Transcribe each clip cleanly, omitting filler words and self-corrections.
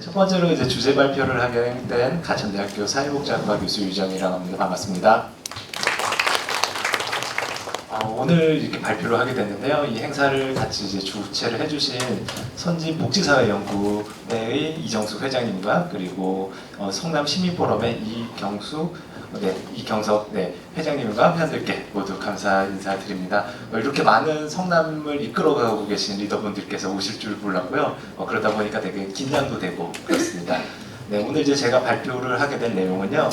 첫 번째로 이제 주제 발표를 하게 된 가천대학교 사회복지학과 교수 유정이라고 합니다. 반갑습니다. 오늘 이렇게 발표를 하게 됐는데요. 이 행사를 같이 이제 주최를 해주신 선진복지사회연구회의 이정숙 회장님과 그리고 성남 시민포럼의 이경석 회장님과 회원들께 모두 감사 인사드립니다. 이렇게 많은 성남을 이끌어가고 계신 리더분들께서 오실 줄 몰랐고요. 그러다 보니까 되게 긴장도 되고 그렇습니다. 네, 오늘 이제 제가 발표를 하게 된 내용은요,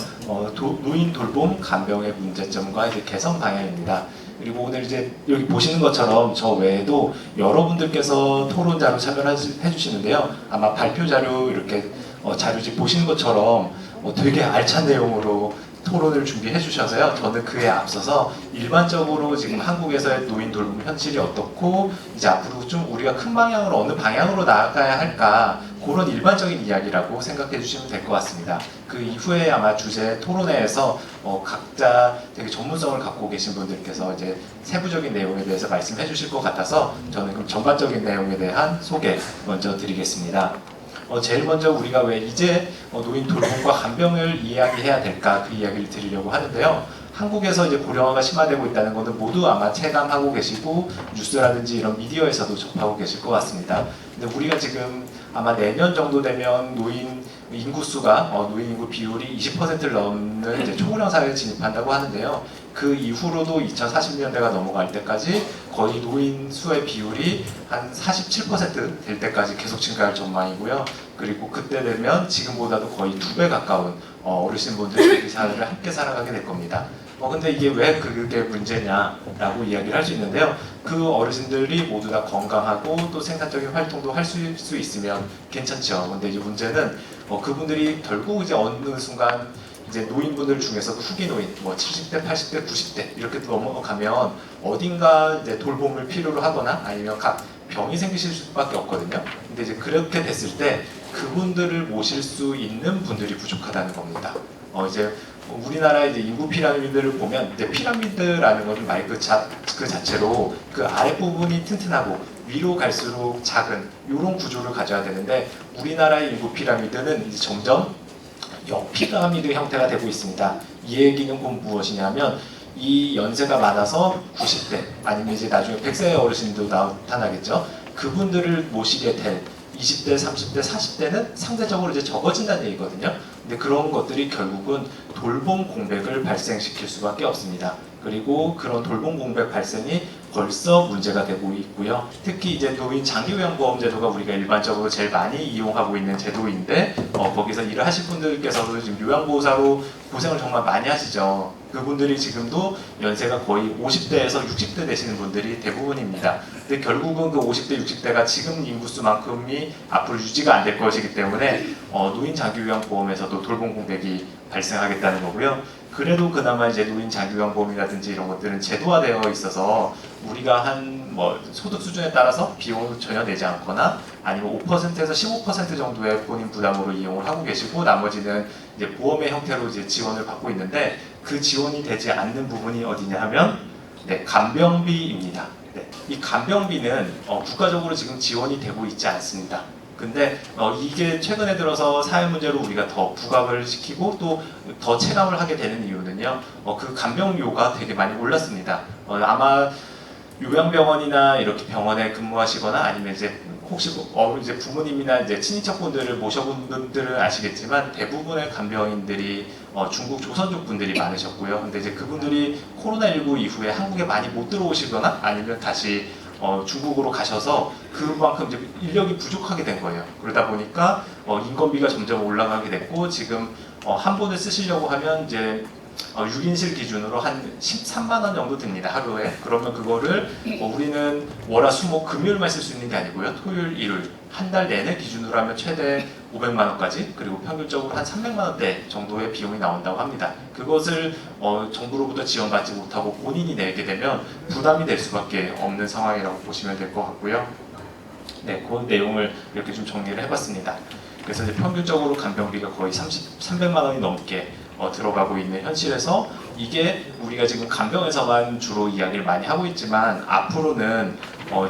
노인 돌봄 간병의 문제점과 이제 개선 방향입니다. 그리고 오늘 이제 여기 보시는 것처럼 저 외에도 여러분들께서 토론자로 참여해 주시는데요. 아마 발표 자료 이렇게 자료집 보시는 것처럼 되게 알찬 내용으로 토론을 준비해 주셔서요. 저는 그에 앞서서 일반적으로 지금 한국에서의 노인 돌봄 현실이 어떻고 이제 앞으로 좀 우리가 큰 방향으로 어느 방향으로 나아가야 할까 그런 일반적인 이야기라고 생각해 주시면 될 것 같습니다. 그 이후에 아마 주제 토론회에서 각자 되게 전문성을 갖고 계신 분들께서 이제 세부적인 내용에 대해서 말씀해 주실 것 같아서 저는 그럼 전반적인 내용에 대한 소개 먼저 드리겠습니다. 제일 먼저 우리가 왜 이제 노인 돌봄과 간병을 이야기해야 될까 그 이야기를 드리려고 하는데요. 한국에서 이제 고령화가 심화되고 있다는 것은 모두 아마 체감하고 계시고 뉴스라든지 이런 미디어에서도 접하고 계실 것 같습니다. 근데 우리가 지금 아마 내년 정도 되면 노인 인구수가 노인 인구 비율이 20%를 넘는 이제 초고령 사회에 진입한다고 하는데요. 그 이후로도 2040년대가 넘어갈 때까지 거의 노인 수의 비율이 한 47% 될 때까지 계속 증가할 전망이고요. 그리고 그때 되면 지금보다도 거의 2배 가까운 어르신분들이 이 사회를 함께 살아가게 될 겁니다. 근데 이게 왜 그게 문제냐라고 이야기를 할 수 있는데요. 그 어르신들이 모두 다 건강하고 또 생산적인 활동도 할 수 있으면 괜찮죠. 근데 이제 문제는 그분들이 결국 이제 어느 순간 이제 노인분들 중에서도 후기 노인, 70대, 80대, 90대 이렇게 넘어가면 어딘가 이제 돌봄을 필요로 하거나 아니면 각 병이 생기실 수밖에 없거든요. 근데 이제 그렇게 됐을 때 그분들을 모실 수 있는 분들이 부족하다는 겁니다. 이제 우리나라의 이제 인구 피라미드를 보면 이제 피라미드라는 것은 말 그 자체로 그 아랫부분이 튼튼하고 위로 갈수록 작은 이런 구조를 가져야 되는데 우리나라의 인구 피라미드는 이제 점점 역피라미드 형태가 되고 있습니다. 이 얘기는 곧 무엇이냐면 이 연세가 많아서 90대 아니면 이제 나중에 100세 어르신도 나타나겠죠. 그분들을 모시게 될 20대, 30대, 40대는 상대적으로 이제 적어진다는 얘기거든요. 근데 그런 것들이 결국은 돌봄 공백을 발생시킬 수밖에 없습니다. 그리고 그런 돌봄 공백 발생이 벌써 문제가 되고 있고요. 특히 이제 노인 장기요양보험 제도가 우리가 일반적으로 제일 많이 이용하고 있는 제도인데 거기서 일을 하실 분들께서도 지금 요양보호사로 고생을 정말 많이 하시죠. 그분들이 지금도 연세가 거의 50대에서 60대 되시는 분들이 대부분입니다. 근데 결국은 그 50대, 60대가 지금 인구수만큼이 앞으로 유지가 안 될 것이기 때문에 노인 장기요양보험에서도 돌봄 공백이 발생하겠다는 거고요. 그래도 그나마 이제 노인 장기요양보험이라든지 이런 것들은 제도화되어 있어서 우리가 한 소득 수준에 따라서 비용을 전혀 내지 않거나 아니면 5%에서 15% 정도의 본인 부담으로 이용을 하고 계시고 나머지는 이제 보험의 형태로 이제 지원을 받고 있는데 그 지원이 되지 않는 부분이 어디냐 하면 간병비입니다. 이 간병비는 국가적으로 지금 지원이 되고 있지 않습니다. 근데 이게 최근에 들어서 사회 문제로 우리가 더 부각을 시키고 또 더 체감을 하게 되는 이유는요. 그 간병료가 되게 많이 올랐습니다. 아마 요양병원이나 이렇게 병원에 근무하시거나 아니면 이제 혹시 이제 부모님이나 이제 친인척분들을 모셔본 분들은 아시겠지만 대부분의 간병인들이 중국 조선족 분들이 많으셨고요. 근데 이제 그분들이 코로나19 이후에 한국에 많이 못 들어오시거나 아니면 다시 중국으로 가셔서 그만큼 이제 인력이 부족하게 된 거예요. 그러다 보니까 인건비가 점점 올라가게 됐고 지금 한 분을 쓰시려고 하면 이제 6인실 기준으로 한 13만 원 정도 듭니다. 하루에. 그러면 그거를 우리는 월화 수목 금요일만 쓸 수 있는 게 아니고요. 토요일, 일요일 한 달 내내 기준으로 하면 최대 500만 원까지 그리고 평균적으로 한 300만 원대 정도의 비용이 나온다고 합니다. 그것을 정부로부터 지원받지 못하고 본인이 내게 되면 부담이 될 수밖에 없는 상황이라고 보시면 될 것 같고요. 네, 그 내용을 이렇게 좀 정리를 해봤습니다. 그래서 이제 평균적으로 간병비가 거의 300만 원이 넘게 들어가고 있는 현실에서 이게 우리가 지금 간병에서만 주로 이야기를 많이 하고 있지만 앞으로는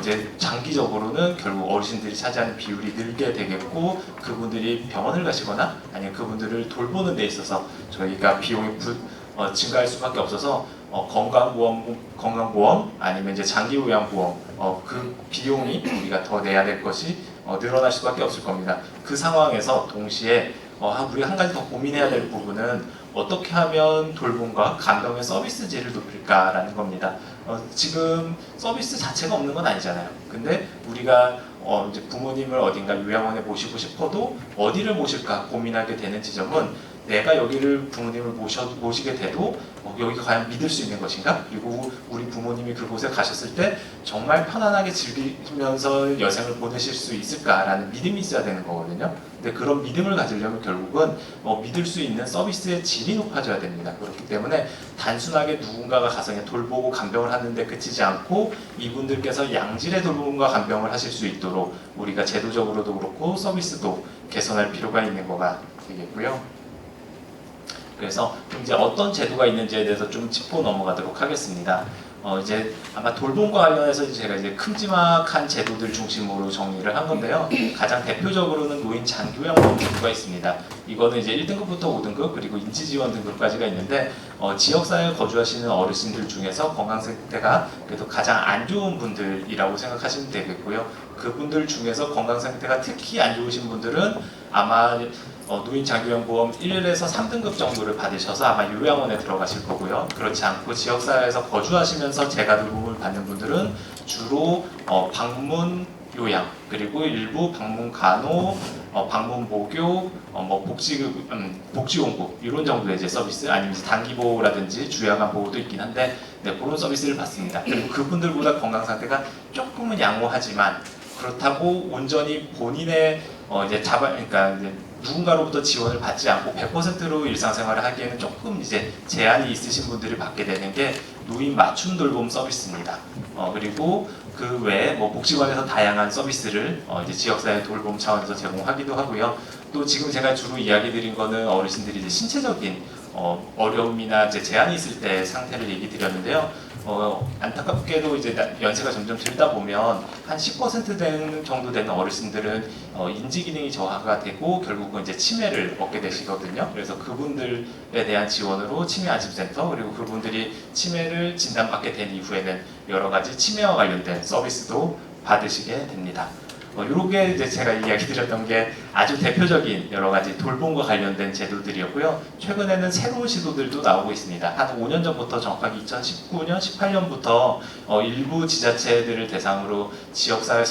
이제 장기적으로는 결국 어르신들이 차지하는 비율이 늘게 되겠고, 그분들이 병원을 가시거나 아니면 그분들을 돌보는 데 있어서 저희가 비용이 증가할 수밖에 없어서 건강보험 아니면 이제 장기요양보험 그 비용이 우리가 더 내야 될 것이 늘어날 수밖에 없을 겁니다. 그 상황에서 동시에 우리가 한 가지 더 고민해야 될 부분은 어떻게 하면 돌봄과 간병의 서비스질을 높일까라는 겁니다. 지금 서비스 자체가 없는 건 아니잖아요. 근데 우리가 이제 부모님을 어딘가 요양원에 모시고 싶어도 어디를 모실까 고민하게 되는 지점은, 내가 여기를 부모님을 모시게 돼도 여기가 과연 믿을 수 있는 것인가? 그리고 우리 부모님이 그곳에 가셨을 때 정말 편안하게 즐기면서 여생을 보내실 수 있을까라는 믿음이 있어야 되는 거거든요. 근데 그런 믿음을 가지려면 결국은 믿을 수 있는 서비스의 질이 높아져야 됩니다. 그렇기 때문에 단순하게 누군가가 가서 그냥 돌보고 간병을 하는데 그치지 않고 이분들께서 양질의 돌봄과 간병을 하실 수 있도록 우리가 제도적으로도 그렇고 서비스도 개선할 필요가 있는 거가 되겠고요. 그래서 이제 어떤 제도가 있는지에 대해서 좀 짚고 넘어가도록 하겠습니다. 이제 아마 돌봄과 관련해서 제가 이제 큼지막한 제도들 중심으로 정리를 한 건데요. 가장 대표적으로는 노인 장기요양보험 제도가 있습니다. 이거는 이제 1등급부터 5등급 그리고 인지지원 등급까지가 있는데 지역사회에 거주하시는 어르신들 중에서 건강 상태가 그래도 가장 안 좋은 분들이라고 생각하시면 되겠고요. 그분들 중에서 건강 상태가 특히 안 좋으신 분들은 아마 노인 장기요양보험 1에서 3등급 정도를 받으셔서 아마 요양원에 들어가실 거고요. 그렇지 않고 지역사회에서 거주하시면서 재가 돌봄을 받는 분들은 주로 방문 요양, 그리고 일부 방문 간호, 방문 목욕, 복지공부 이런 정도의 이제 서비스, 아니면 단기 보호라든지 주야간 보호도 있긴 한데 그런 서비스를 받습니다. 그리고 그분들보다 건강 상태가 조금은 양호하지만 그렇다고 온전히 본인의 그러니까 이제 누군가로부터 지원을 받지 않고 100%로 일상생활을 하기에는 조금 이제 제한이 있으신 분들이 받게 되는 게 노인 맞춤 돌봄 서비스입니다. 그리고 그 외에 복지관에서 다양한 서비스를 이제 지역사회 돌봄 차원에서 제공하기도 하고요. 또 지금 제가 주로 이야기 드린 거는 어르신들이 이제 신체적인 어려움이나 이제 제한이 있을 때 상태를 얘기 드렸는데요. 안타깝게도 이제 연세가 점점 들다 보면 한 10% 정도 되는 어르신들은 인지 기능이 저하가 되고 결국은 이제 치매를 얻게 되시거든요. 그래서 그분들에 대한 지원으로 치매 안심센터, 그리고 그분들이 치매를 진단받게 된 이후에는 여러 가지 치매와 관련된 서비스도 받으시게 됩니다. 이렇게 이제 제가 이야기 드렸던 게 아주 대표적인 여러 가지 돌봄과 관련된 제도들이었고요. 최근에는 새로운 시도들도 나오고 있습니다. 한 5년 전부터, 정확하게 2019년, 18년부터 일부 지자체들을 대상으로 지역사회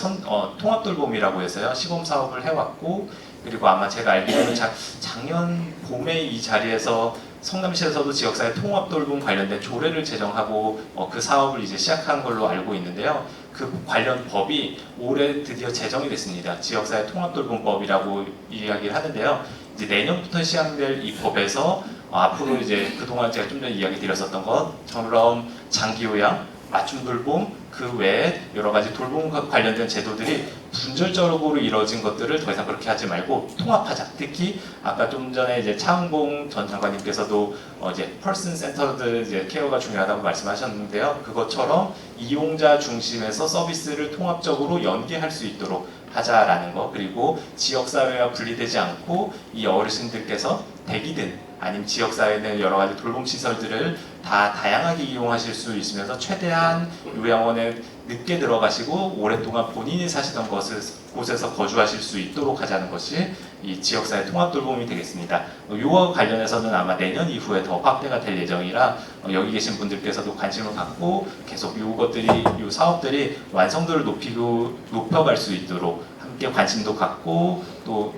통합돌봄이라고 해서요. 시범 사업을 해왔고, 그리고 아마 제가 알기로는 작년 봄에 이 자리에서 성남시에서도 지역사회 통합돌봄 관련된 조례를 제정하고 그 사업을 이제 시작한 걸로 알고 있는데요. 그 관련 법이 올해 드디어 제정이 됐습니다. 지역사회 통합돌봄법이라고 이야기를 하는데요. 이제 내년부터 시행될 이 법에서 앞으로 이제 그동안 제가 좀 전에 이야기 드렸었던 것처럼 장기요양, 맞춤돌봄, 그 외에 여러 가지 돌봄과 관련된 제도들이 분절적으로 이루어진 것들을 더 이상 그렇게 하지 말고 통합하자. 특히 아까 좀 전에 이제 차은봉 전 장관님께서도 이제 퍼슨 센터드 이제 케어가 중요하다고 말씀하셨는데요. 그것처럼 이용자 중심에서 서비스를 통합적으로 연계할 수 있도록 하자라는 거, 그리고 지역사회와 분리되지 않고 이 어르신들께서 댁이든 아니면 지역사회는 여러 가지 돌봄 시설들을 다 다양하게 이용하실 수 있으면서 최대한 요양원에 늦게 들어가시고 오랫동안 본인이 사시던 곳에서 거주하실 수 있도록 하자는 것이 이 지역사회 통합돌봄이 되겠습니다. 이와 관련해서는 아마 내년 이후에 더 확대가 될 예정이라 여기 계신 분들께서도 관심을 갖고 계속 이 사업들이 완성도를 높여갈 수 있도록 함께 관심도 갖고 또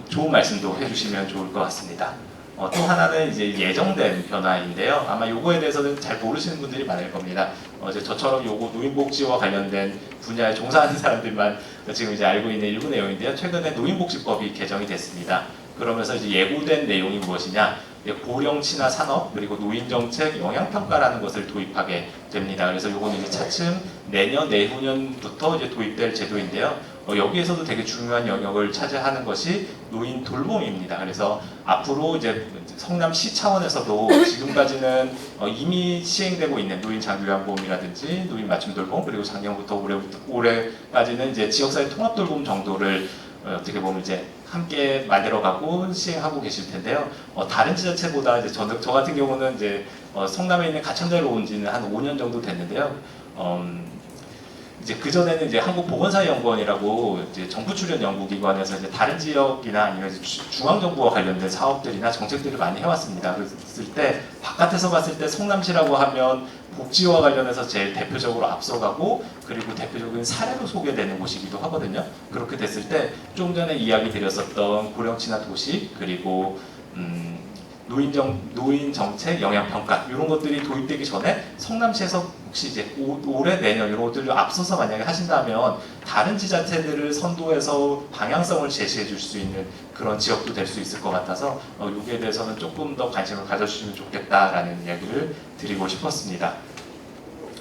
좋은 말씀도 해주시면 좋을 것 같습니다. 또 하나는 이제 예정된 변화인데요. 아마 요거에 대해서는 잘 모르시는 분들이 많을 겁니다. 이제 저처럼 요거 노인복지와 관련된 분야에 종사하는 사람들만 지금 이제 알고 있는 일부 내용인데요. 최근에 노인복지법이 개정이 됐습니다. 그러면서 이제 예고된 내용이 무엇이냐? 고령 친화 산업 그리고 노인정책 영향평가라는 것을 도입하게 됩니다. 그래서 요거는 이제 차츰 내년 내후년부터 이제 도입될 제도인데요. 여기에서도 되게 중요한 영역을 차지하는 것이 노인 돌봄입니다. 그래서 앞으로 이제 성남시 차원에서도 지금까지는 이미 시행되고 있는 노인 장기요양보험이라든지 노인 맞춤 돌봄, 그리고 작년부터 올해까지는 이제 지역사회 통합 돌봄 정도를 어떻게 보면 이제 함께 만들어가고 시행하고 계실 텐데요. 다른 지자체보다 이제 저 같은 경우는 이제 성남에 있는 가천대로 온 지는 한 5년 정도 됐는데요. 이제 그 전에는 이제 한국보건사연구원이라고 이제 정부 출연 연구기관에서 이제 다른 지역이나 아니면 이제 중앙 정부와 관련된 사업들이나 정책들을 많이 해왔습니다. 그랬을 때 바깥에서 봤을 때 성남시라고 하면 복지와 관련해서 제일 대표적으로 앞서가고 그리고 대표적인 사례로 소개되는 곳이기도 하거든요. 그렇게 됐을 때 좀 전에 이야기 드렸었던 고령 친화 도시 그리고 노인 정책 영향평가 이런 것들이 도입되기 전에 성남시에서 혹시 이제 올해 내년 이런 것들을 앞서서 만약에 하신다면 다른 지자체들을 선도해서 방향성을 제시해 줄 수 있는 그런 지역도 될 수 있을 것 같아서 여기에 대해서는 조금 더 관심을 가져주시면 좋겠다라는 이야기를 드리고 싶었습니다.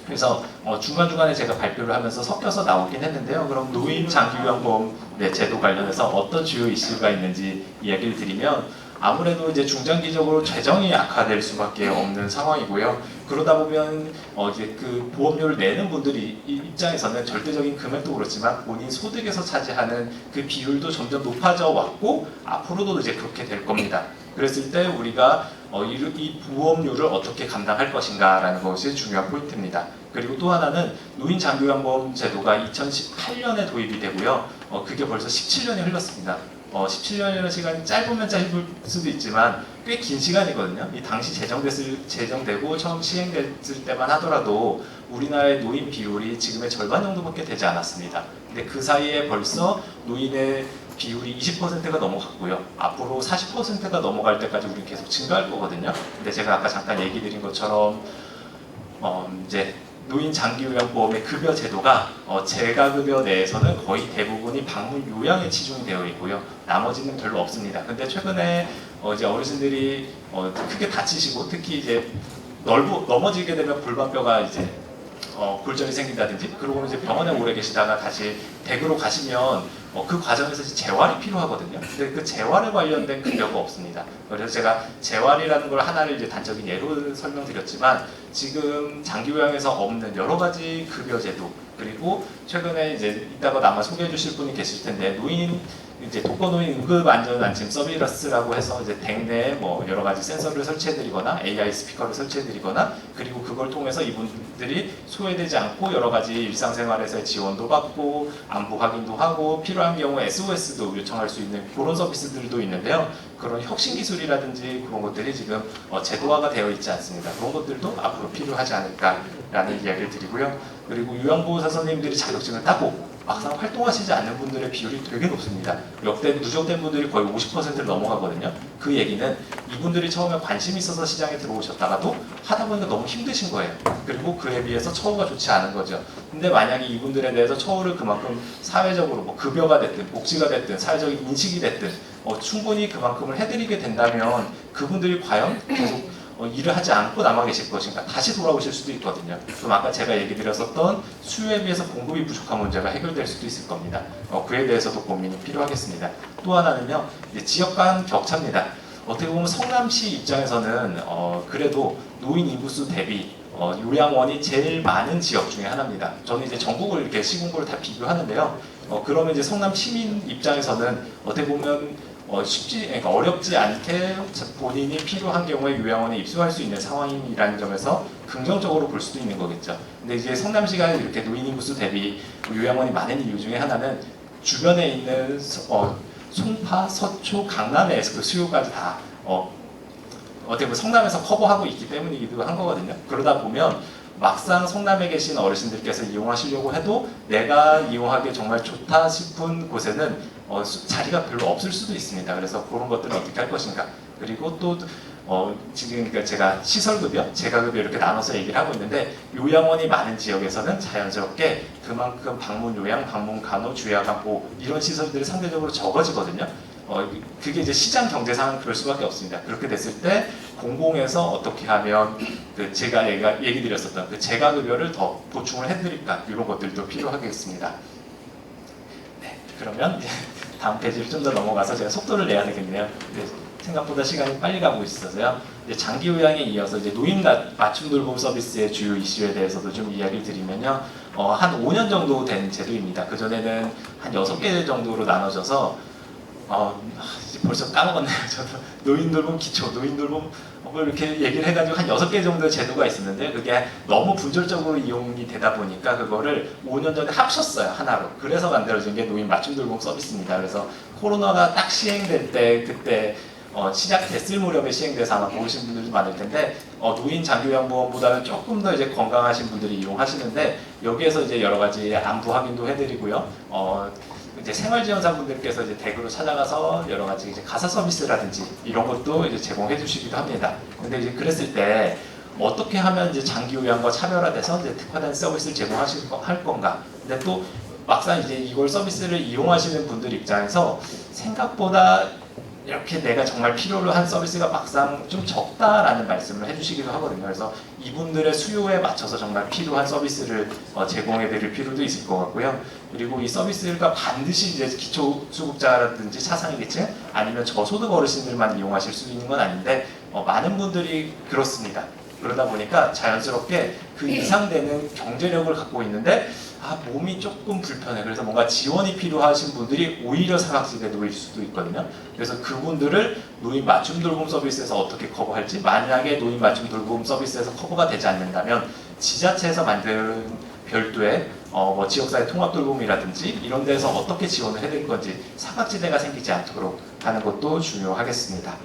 그래서 중간중간에 제가 발표를 하면서 섞여서 나오긴 했는데요. 그럼 노인 장기요양보험 제도 관련해서 어떤 주요 이슈가 있는지 이야기를 드리면 아무래도 이제 중장기적으로 재정이 악화될 수밖에 없는 상황이고요. 그러다 보면 이제 그 보험료를 내는 분들이 입장에서는 절대적인 금액도 그렇지만 본인 소득에서 차지하는 그 비율도 점점 높아져 왔고 앞으로도 이제 그렇게 될 겁니다. 그랬을 때 우리가 이 보험료를 어떻게 감당할 것인가라는 것이 중요한 포인트입니다. 그리고 또 하나는 노인 장기요양보험 제도가 2018년에 도입이 되고요. 그게 벌써 17년이 흘렀습니다. 17년이라는 시간이 짧으면 짧을 수도 있지만 꽤 긴 시간이거든요. 이 당시 제정되고 처음 시행됐을 때만 하더라도 우리나라의 노인 비율이 지금의 절반 정도밖에 되지 않았습니다. 근데 그 사이에 벌써 노인의 비율이 20%가 넘어갔고요. 앞으로 40%가 넘어갈 때까지 우리는 계속 증가할 거거든요. 근데 제가 아까 잠깐 얘기 드린 것처럼 이제 노인 장기요양보험의 급여 제도가 재가급여 내에서는 거의 대부분이 방문 요양에 치중이 되어 있고요. 나머지는 별로 없습니다. 근데 최근에 이제 어르신들이 크게 다치시고 특히 이제 넘어지게 되면 골반뼈가 이제 골절이 생긴다든지 그러고 이제 병원에 오래 계시다가 다시 댁으로 가시면 그 과정에서 이제 재활이 필요하거든요. 근데 그 재활에 관련된 급여가 없습니다. 그래서 제가 재활이라는 걸 하나를 이제 단적인 예로 설명드렸지만 지금 장기요양에서 없는 여러 가지 급여 제도 그리고 최근에 이제 이따가 아마 소개해 주실 분이 계실 텐데 노인 이제 독거노인 응급안전안심 서비스라고 해서 이제 댁 내에 뭐 여러 가지 센서를 설치해드리거나 AI 스피커를 설치해드리거나 그리고 그걸 통해서 이분들이 소외되지 않고 여러 가지 일상생활에서의 지원도 받고 안부 확인도 하고 필요한 경우에 SOS도 요청할 수 있는 그런 서비스들도 있는데요. 그런 혁신 기술이라든지 그런 것들이 지금 제도화가 되어 있지 않습니다. 그런 것들도 앞으로 필요하지 않을까라는 이야기를 드리고요. 그리고 요양보호사 선생님들이 자격증을 따고 막상 활동하시지 않는 분들의 비율이 되게 높습니다. 누적된 분들이 거의 50%를 넘어가거든요. 그 얘기는 이분들이 처음에 관심이 있어서 시장에 들어오셨다가도 하다 보니까 너무 힘드신 거예요. 그리고 그에 비해서 처우가 좋지 않은 거죠. 근데 만약에 이분들에 대해서 처우를 그만큼 사회적으로 뭐 급여가 됐든 복지가 됐든 사회적인 인식이 됐든 충분히 그만큼을 해드리게 된다면 그분들이 과연 계속 일을 하지 않고 남아 계실 것인가 다시 돌아오실 수도 있거든요. 그럼 아까 제가 얘기 드렸었던 수요에 비해서 공급이 부족한 문제가 해결될 수도 있을 겁니다. 그에 대해서도 고민이 필요하겠습니다. 또 하나는요, 이제 지역 간 격차입니다. 어떻게 보면 성남시 입장에서는 그래도 노인 인구수 대비 요양원이 제일 많은 지역 중에 하나입니다. 저는 이제 전국을 이렇게 시군구를 다 비교하는데요. 그러면 이제 성남 시민 입장에서는 어떻게 보면 그러니까 어렵지 않게 본인이 필요한 경우에 요양원에 입소할 수 있는 상황이라는 점에서 긍정적으로 볼 수도 있는 거겠죠. 근데 이제 성남시가 이렇게 노인 인구수 대비 요양원이 많은 이유 중에 하나는 주변에 있는 송파, 서초, 강남에서 그 수요까지 다 어떻게 보면 성남에서 커버하고 있기 때문이기도 한 거거든요. 그러다 보면 막상 성남에 계신 어르신들께서 이용하시려고 해도 내가 이용하기에 정말 좋다 싶은 곳에는 자리가 별로 없을 수도 있습니다. 그래서 그런 것들을 어떻게 할 것인가. 그리고 또 지금 그러니까 제가 시설급여, 재가급여 이렇게 나눠서 얘기를 하고 있는데 요양원이 많은 지역에서는 자연스럽게 그만큼 방문 요양, 방문 간호, 주야간보 이런 시설들이 상대적으로 적어지거든요. 그게 이제 시장 경제상은 그럴 수밖에 없습니다. 그렇게 됐을 때 공공에서 어떻게 하면 제가 얘기 드렸었던 그 재가급여를 더 보충을 해드릴까 이런 것들도 필요하겠습니다. 네. 그러면 이제 다음 페이지를 좀 더 넘어가서 제가 속도를 내야 되겠네요. 생각보다 시간이 빨리 가고 있어서요. 이제 장기 요양에 이어서 이제 노인 맞춤 돌봄 서비스의 주요 이슈에 대해서도 좀 이야기를 드리면요. 한 5년 정도 된 제도입니다. 그 전에는 한 6개 정도로 나눠져서 이제 벌써 까먹었네요. 저도 노인 돌봄 기초, 노인 돌봄 뭐 이렇게 얘기를 해가지고 한 6개 정도의 제도가 있었는데 그게 너무 분절적으로 이용이 되다 보니까 그거를 5년 전에 합쳤어요. 하나로. 그래서 만들어진 게 노인 맞춤 돌봄 서비스입니다. 그래서 코로나가 딱 시행될 때 그때 시작됐을 무렵에 시행돼서 아마 모르신 분들도 많을 텐데 노인 장기요양보험보다는 조금 더 이제 건강하신 분들이 이용하시는데 여기에서 이제 여러 가지 안부 확인도 해드리고요. 이제 생활지원사분들께서 이제 댁으로 찾아가서 여러 가지 이제 가사 서비스라든지 이런 것도 이제 제공해 주시기도 합니다. 근데 이제 그랬을 때 어떻게 하면 이제 장기요양과 차별화돼서 이제 특화된 서비스를 할 건가? 근데 또 막상 이제 이걸 서비스를 이용하시는 분들 입장에서 생각보다 이렇게 내가 정말 필요로 한 서비스가 막상 좀 적다라는 말씀을 해주시기도 하거든요. 그래서 이분들의 수요에 맞춰서 정말 필요한 서비스를 제공해드릴 필요도 있을 것 같고요. 그리고 이 서비스가 반드시 이제 기초수급자라든지 차상위계층 아니면 저소득 어르신들만 이용하실 수 있는 건 아닌데 많은 분들이 그렇습니다. 그러다 보니까 자연스럽게 그 이상 되는 경제력을 갖고 있는데 몸이 조금 불편해. 그래서 뭔가 지원이 필요하신 분들이 오히려 사각지대에 놓일 수도 있거든요. 그래서 그분들을 노인 맞춤 돌봄 서비스에서 어떻게 커버할지, 만약에 노인 맞춤 돌봄 서비스에서 커버가 되지 않는다면 지자체에서 만든 별도의 뭐 지역사회 통합 돌봄이라든지 이런 데서 어떻게 지원을 해드릴 건지 사각지대가 생기지 않도록 하는 것도 중요하겠습니다.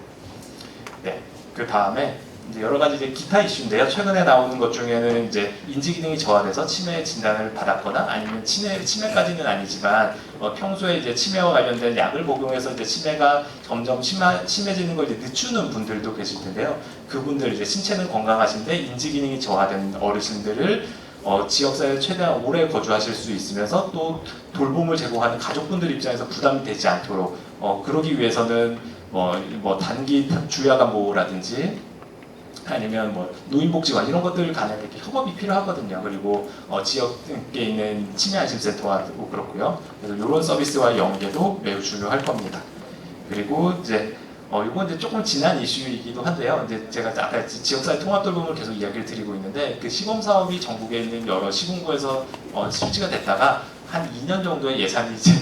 네, 그 다음에 이제 여러 가지 이제 기타 이슈인데요. 최근에 나오는 것 중에는 이제 인지 기능이 저하돼서 치매 진단을 받았거나 아니면 치매까지는 아니지만 평소에 이제 치매와 관련된 약을 복용해서 이제 치매가 점점 심해지는 걸 이제 늦추는 분들도 계실 텐데요. 그분들 이제 신체는 건강하신데 인지 기능이 저하된 어르신들을 지역사회에 최대한 오래 거주하실 수 있으면서 또 돌봄을 제공하는 가족분들 입장에서 부담이 되지 않도록 그러기 위해서는 뭐 단기 주야간보호라든지 아니면 뭐 노인복지관 이런 것들 간에 이렇게 협업이 필요하거든요. 그리고 지역에 있는 치매안심센터도 그렇고요. 그래서 이런 서비스와의 연계도 매우 중요할 겁니다. 그리고 이제 이건 이제 조금 지난 이슈이기도 한데요. 이제 제가 아까 지역사회 통합 돌봄을 계속 이야기를 드리고 있는데 그 시범 사업이 전국에 있는 여러 시군구에서 실시가 됐다가 한 2년 정도의 예산이 이제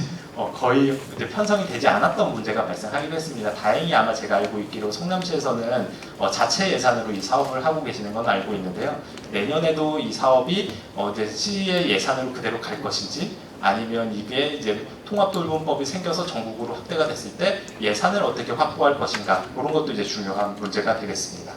거의 이제 편성이 되지 않았던 문제가 발생하기도 했습니다. 다행히 아마 제가 알고 있기로 성남시에서는 자체 예산으로 이 사업을 하고 계시는 건 알고 있는데요. 내년에도 이 사업이 이제 시의 예산으로 그대로 갈 것인지 아니면 이게 이제 통합돌봄법이 생겨서 전국으로 확대가 됐을 때 예산을 어떻게 확보할 것인가 그런 것도 이제 중요한 문제가 되겠습니다.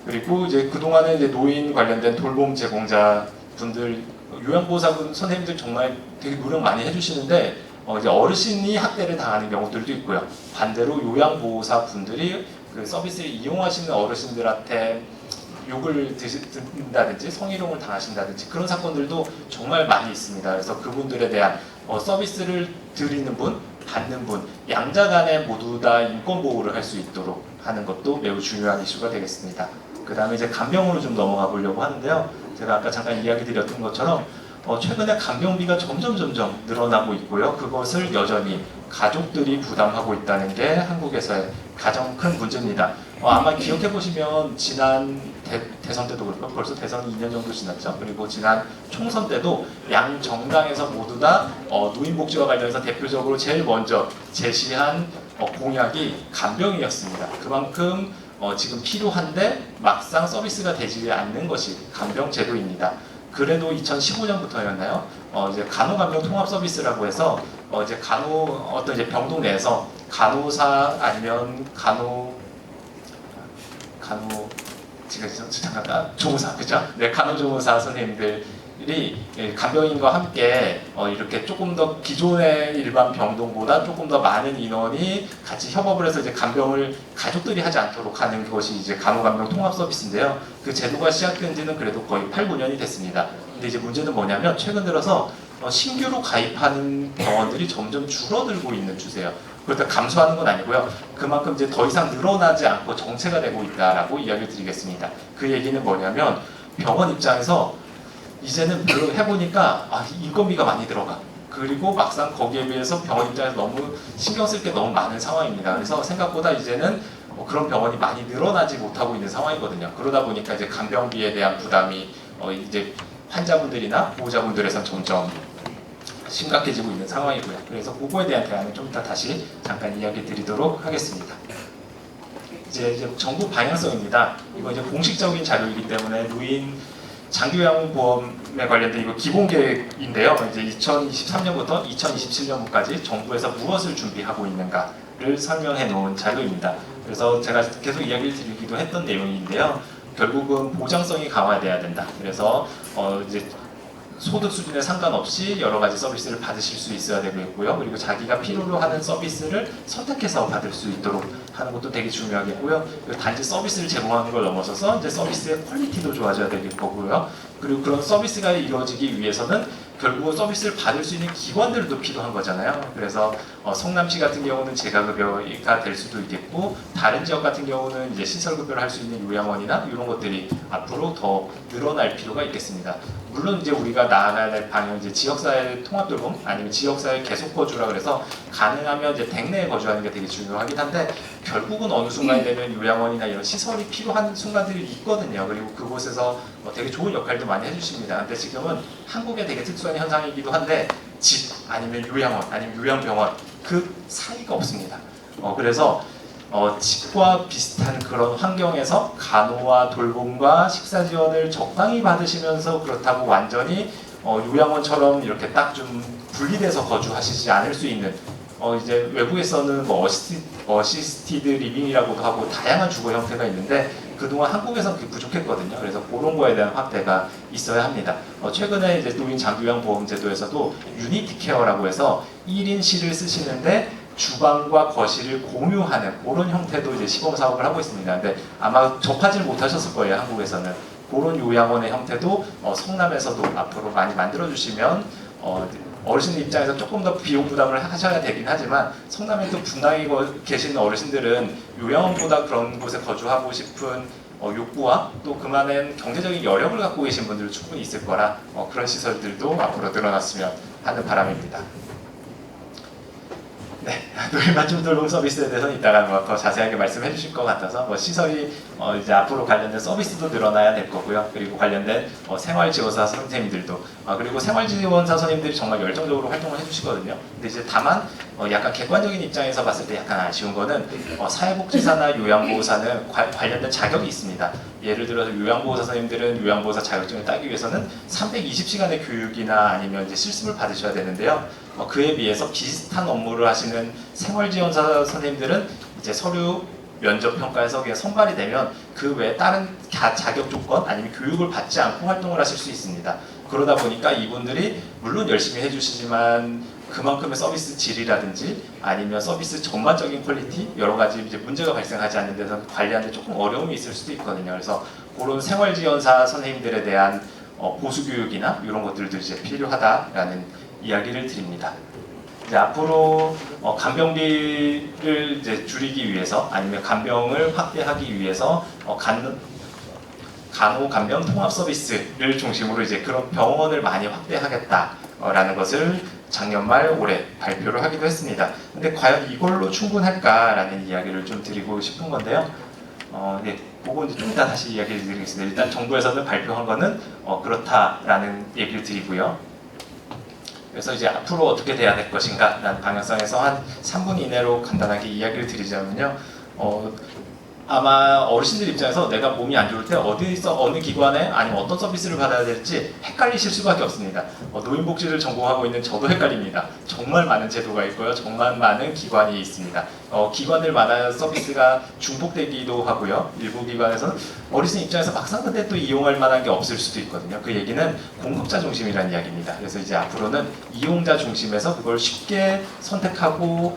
그리고 이제 그동안에 이제 노인 관련된 돌봄 제공자 분들 요양보호사분 선생님들 정말 되게 노력 많이 해주시는데 이제 어르신이 학대를 당하는 경우들도 있고요. 반대로 요양보호사 분들이 그 서비스를 이용하시는 어르신들한테 욕을 듣는다든지 성희롱을 당하신다든지 그런 사건들도 정말 많이 있습니다. 그래서 그분들에 대한 서비스를 드리는 분, 받는 분, 양자 간에 모두 다 인권 보호를 할 수 있도록 하는 것도 매우 중요한 이슈가 되겠습니다. 그 다음에 이제 간병으로 좀 넘어가 보려고 하는데요. 제가 아까 잠깐 이야기 드렸던 것처럼 최근에 간병비가 점점 늘어나고 있고요. 그것을 여전히 가족들이 부담하고 있다는 게 한국에서의 가장 큰 문제입니다. 아마 기억해 보시면 지난 대선 때도 그렇고 벌써 대선이 2년 정도 지났죠. 그리고 지난 총선 때도 양 정당에서 모두 다 노인복지와 관련해서 대표적으로 제일 먼저 제시한 공약이 간병이었습니다. 그만큼 지금 필요한데 막상 서비스가 되지 않는 것이 간병 제도입니다. 그래도 2015년부터였나요? 이제 간호간병 통합 서비스라고 해서 이제 어떤 이제 병동 내에서 간호사 아니면 지금 잠깐 조무사 그죠? 네, 간호조무사 선생님들이 간병인과 함께 이렇게 조금 더 기존의 일반 병동보다 조금 더 많은 인원이 같이 협업을 해서 이제 간병을 가족들이 하지 않도록 하는 것이 이제 간호간병 통합 서비스인데요. 그 제도가 시작된지는 그래도 거의 8, 9년이 됐습니다. 근데 이제 문제는 뭐냐면 최근 들어서 신규로 가입하는 병원들이 점점 줄어들고 있는 추세예요. 그렇다고 감소하는 건 아니고요. 그만큼 이제 더 이상 늘어나지 않고 정체가 되고 있다라고 이야기를 드리겠습니다. 그 얘기는 뭐냐면 병원 입장에서 이제는 별로 해보니까 인건비가 많이 들어가. 그리고 막상 거기에 비해서 병원 입장에서 너무 신경 쓸 게 너무 많은 상황입니다. 그래서 생각보다 이제는 그런 병원이 많이 늘어나지 못하고 있는 상황이거든요. 그러다 보니까 이제 간병비에 대한 부담이 이제 환자분들이나 보호자분들에선 점점 심각해지고 있는 상황이고요. 그래서 그거에 대한 대안을 좀 이따 다시 잠깐 이야기 드리도록 하겠습니다. 이제 정부 방향성입니다. 이거 이제 공식적인 자료이기 때문에 노인 장기요양보험에 관련된 이거 기본 계획인데요. 이제 2023년부터 2027년까지 정부에서 무엇을 준비하고 있는가를 설명해 놓은 자료입니다. 그래서 제가 계속 이야기를 드리기도 했던 내용인데요. 결국은 보장성이 강화돼야 된다. 그래서 이제 소득 수준에 상관없이 여러 가지 서비스를 받으실 수 있어야 되겠고요. 그리고 자기가 필요로 하는 서비스를 선택해서 받을 수 있도록 하는 것도 되게 중요하겠고요. 그리고 단지 서비스를 제공하는 걸 넘어서서 이제 서비스의 퀄리티도 좋아져야 될 거고요. 그리고 그런 서비스가 이루어지기 위해서는 결국은 서비스를 받을 수 있는 기관들도 필요한 거잖아요. 그래서 성남시 같은 경우는 재가급여가 될 수도 있겠고, 다른 지역 같은 경우는 이제 시설급여를 할 수 있는 요양원이나 이런 것들이 앞으로 더 늘어날 필요가 있겠습니다. 물론 이제 우리가 나아가야 될 방향은 이제 지역사회 통합돌봄 아니면 지역사회 계속 거주라 그래서 가능하면 이제 댁내에 거주하는 게 되게 중요하긴 한데, 결국은 어느 순간이 되면 요양원이나 이런 시설이 필요한 순간들이 있거든요. 그리고 그곳에서 되게 좋은 역할도 많이 해주십니다. 근데 지금은 한국의 되게 특수한 현상이기도 한데, 집 아니면 요양원 아니면 요양병원 그 사이가 없습니다. 그래서 집과 비슷한 그런 환경에서 간호와 돌봄과 식사 지원을 적당히 받으시면서, 그렇다고 완전히 요양원처럼 이렇게 딱 좀 분리돼서 거주하시지 않을 수 있는, 이제 외국에서는 뭐 어시스티드 리빙이라고도 하고 다양한 주거 형태가 있는데, 그동안 한국에서는 그게 부족했거든요. 그래서 그런 거에 대한 확대가 있어야 합니다. 최근에 이제 노인 장기요양보험제도에서도 유니티 케어라고 해서 1인실을 쓰시는데 주방과 거실을 공유하는 그런 형태도 이제 시범 사업을 하고 있습니다. 근데 아마 접하지 못하셨을 거예요, 한국에서는. 그런 요양원의 형태도 성남에서도 앞으로 많이 만들어주시면 어르신들 입장에서 조금 더 비용 부담을 하셔야 되긴 하지만, 성남에 또 분당에 계시는 어르신들은 요양원보다 그런 곳에 거주하고 싶은 욕구와 또 그만한 경제적인 여력을 갖고 계신 분들 충분히 있을 거라 그런 시설들도 앞으로 늘어났으면 하는 바람입니다. 네, 노인 맞춤 돌봄 서비스에 대해서는 이따가 더 자세하게 말씀해 주실 것 같아서 시설이 이제 앞으로 관련된 서비스도 늘어나야 될 거고요. 그리고 관련된 생활지원사 선생님들도 그리고 생활지원사 선생님들이 정말 열정적으로 활동을 해주시거든요. 근데 이제 다만 약간 객관적인 입장에서 봤을 때 약간 아쉬운 거는 사회복지사나 요양보호사는 관련된 자격이 있습니다. 예를 들어서 요양보호사 선생님들은 요양보호사 자격증을 따기 위해서는 320시간의 교육이나 아니면 이제 실습을 받으셔야 되는데요. 그에 비해서 비슷한 업무를 하시는 생활지원사 선생님들은 이제 서류 면접 평가에서 그냥 선발이 되면 그 외에 다른 자격 조건 아니면 교육을 받지 않고 활동을 하실 수 있습니다. 그러다 보니까 이분들이 물론 열심히 해주시지만 그만큼의 서비스 질이라든지 아니면 서비스 전반적인 퀄리티 여러 가지 이제 문제가 발생하지 않는 데서 관리하는 데 조금 어려움이 있을 수도 있거든요. 그래서 그런 생활지원사 선생님들에 대한 보수 교육이나 이런 것들도 이제 필요하다라는 이야기를 드립니다. 이제 앞으로 간병비를 이제 줄이기 위해서 아니면 간병을 확대하기 위해서 간호 간병 통합 서비스를 중심으로 이제 그런 병원을 많이 확대하겠다라는 것을 작년 말 올해 발표를 하기도 했습니다. 근데 과연 이걸로 충분할까라는 이야기를 좀 드리고 싶은 건데요. 네, 그거 이제 좀 이따 다시 이야기를 드리겠습니다. 일단 정부에서는 발표한 거는 그렇다라는 얘기를 드리고요. 그래서 이제 앞으로 어떻게 돼야 될 것인가 라는 방향성에서 한 3분 이내로 간단하게 이야기를 드리자면요. 아마 어르신들 입장에서 내가 몸이 안 좋을 때 어디서 어느 기관에 아니면 어떤 서비스를 받아야 될지 헷갈리실 수밖에 없습니다. 노인복지를 전공하고 있는 저도 헷갈립니다. 정말 많은 제도가 있고요. 정말 많은 기관이 있습니다. 기관들마다 서비스가 중복되기도 하고요. 일부 기관에서는 어르신 입장에서 막상 근데 또 이용할 만한 게 없을 수도 있거든요. 그 얘기는 공급자 중심이라는 이야기입니다. 그래서 이제 앞으로는 이용자 중심에서 그걸 쉽게 선택하고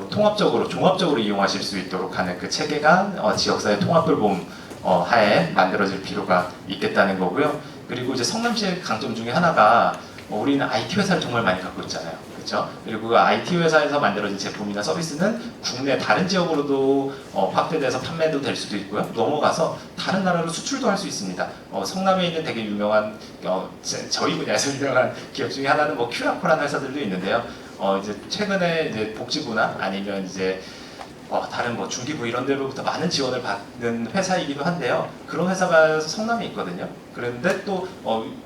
통합적으로 종합적으로 이용하실 수 있도록 하는 그 체계가 지역사회 통합돌봄 하에 만들어질 필요가 있겠다는 거고요. 그리고 이제 성남시의 강점 중에 하나가 우리는 IT 회사를 정말 많이 갖고 있잖아요. 있죠. 그리고 그 IT 회사에서 만들어진 제품이나 서비스는 국내 다른 지역으로도 확대돼서 판매도 될 수도 있고요. 넘어가서 다른 나라로 수출도 할 수 있습니다. 성남에 있는 되게 유명한 저희 분야에서 유명한 기업 중에 하나는 뭐 큐라코라는 회사들도 있는데요. 이제 최근에 이제 복지부나 아니면 이제 다른 뭐 중기부 이런 데로부터 많은 지원을 받는 회사이기도 한데요. 그런 회사가 성남에 있거든요. 그런데 또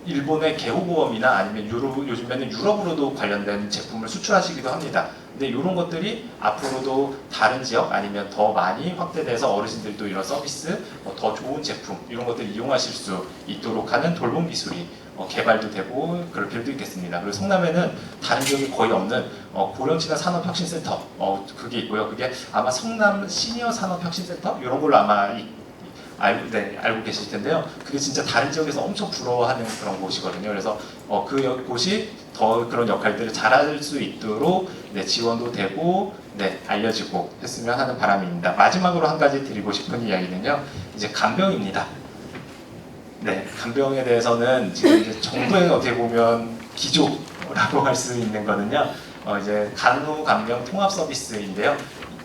일본의 개호보험이나 아니면 요즘에는 유럽으로도 관련된 제품을 수출하시기도 합니다. 근데 이런 것들이 앞으로도 다른 지역 아니면 더 많이 확대돼서 어르신들도 이런 서비스, 더 좋은 제품 이런 것들을 이용하실 수 있도록 하는 돌봄 기술이 개발도 되고 그럴 필요도 있겠습니다. 그리고 성남에는 다른 지역이 거의 없는 고령층간 산업혁신센터 그게 있고요. 그게 아마 성남 시니어 산업혁신센터 이런 걸로 아마 알고 계실 텐데요. 그게 진짜 다른 지역에서 엄청 부러워하는 그런 곳이거든요. 그래서 그 곳이 더 그런 역할들을 잘할 수 있도록 지원도 되고 알려지고 했으면 하는 바람입니다. 마지막으로 한 가지 드리고 싶은 이야기는요. 이제 간병입니다. 간병에 대해서는 지금 이제 정부의 어떻게 보면 기조라고 할 수 있는 거는요. 이제 간호 간병 통합 서비스인데요.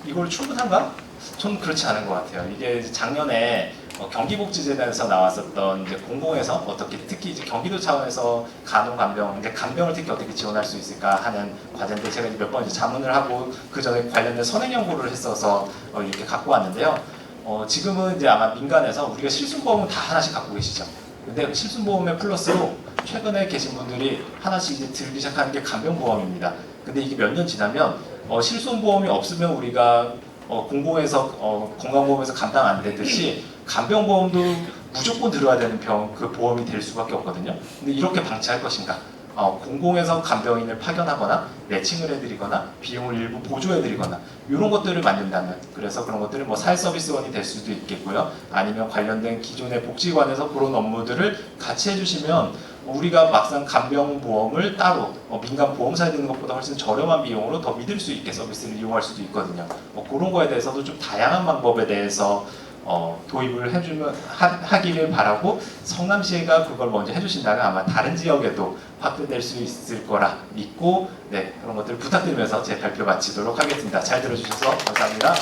이걸 충분한가? 전 그렇지 않은 것 같아요. 이게 작년에 경기복지재단에서 나왔었던 이제 공공에서 어떻게 특히 이제 경기도 차원에서 간호 간병, 이제 간병을 특히 어떻게 지원할 수 있을까 하는 과제인데 제가 몇 번 자문을 하고 그 전에 관련된 선행 연구를 했어서 이렇게 갖고 왔는데요. 지금은 이제 아마 민간에서 우리가 실손보험은 다 하나씩 갖고 계시죠. 근데 실손보험에 플러스로 최근에 계신 분들이 하나씩 이제 들기 시작하는 게 간병보험입니다. 근데 이게 몇 년 지나면 실손보험이 없으면 우리가 공공에서 건강보험에서 감당 안 되듯이 간병보험도 무조건 들어야 되는 그 보험이 될 수밖에 없거든요. 근데 이렇게 방치할 것인가? 공공에서 간병인을 파견하거나 매칭을 해드리거나 비용을 일부 보조해드리거나 이런 것들을 만든다면 그래서 그런 것들을 뭐 사회서비스원이 될 수도 있겠고요. 아니면 관련된 기존의 복지관에서 그런 업무들을 같이 해주시면 우리가 막상 간병보험을 따로 민간 보험사에 드는 것보다 훨씬 저렴한 비용으로 더 믿을 수 있게 서비스를 이용할 수도 있거든요. 그런 거에 대해서도 좀 다양한 방법에 대해서 도입을 하기를 바라고 성남시가 그걸 먼저 해주신다면 아마 다른 지역에도 확대될 수 있을 거라 믿고 그런 것들을 부탁드리면서 제 발표 마치도록 하겠습니다. 잘 들어주셔서 감사합니다.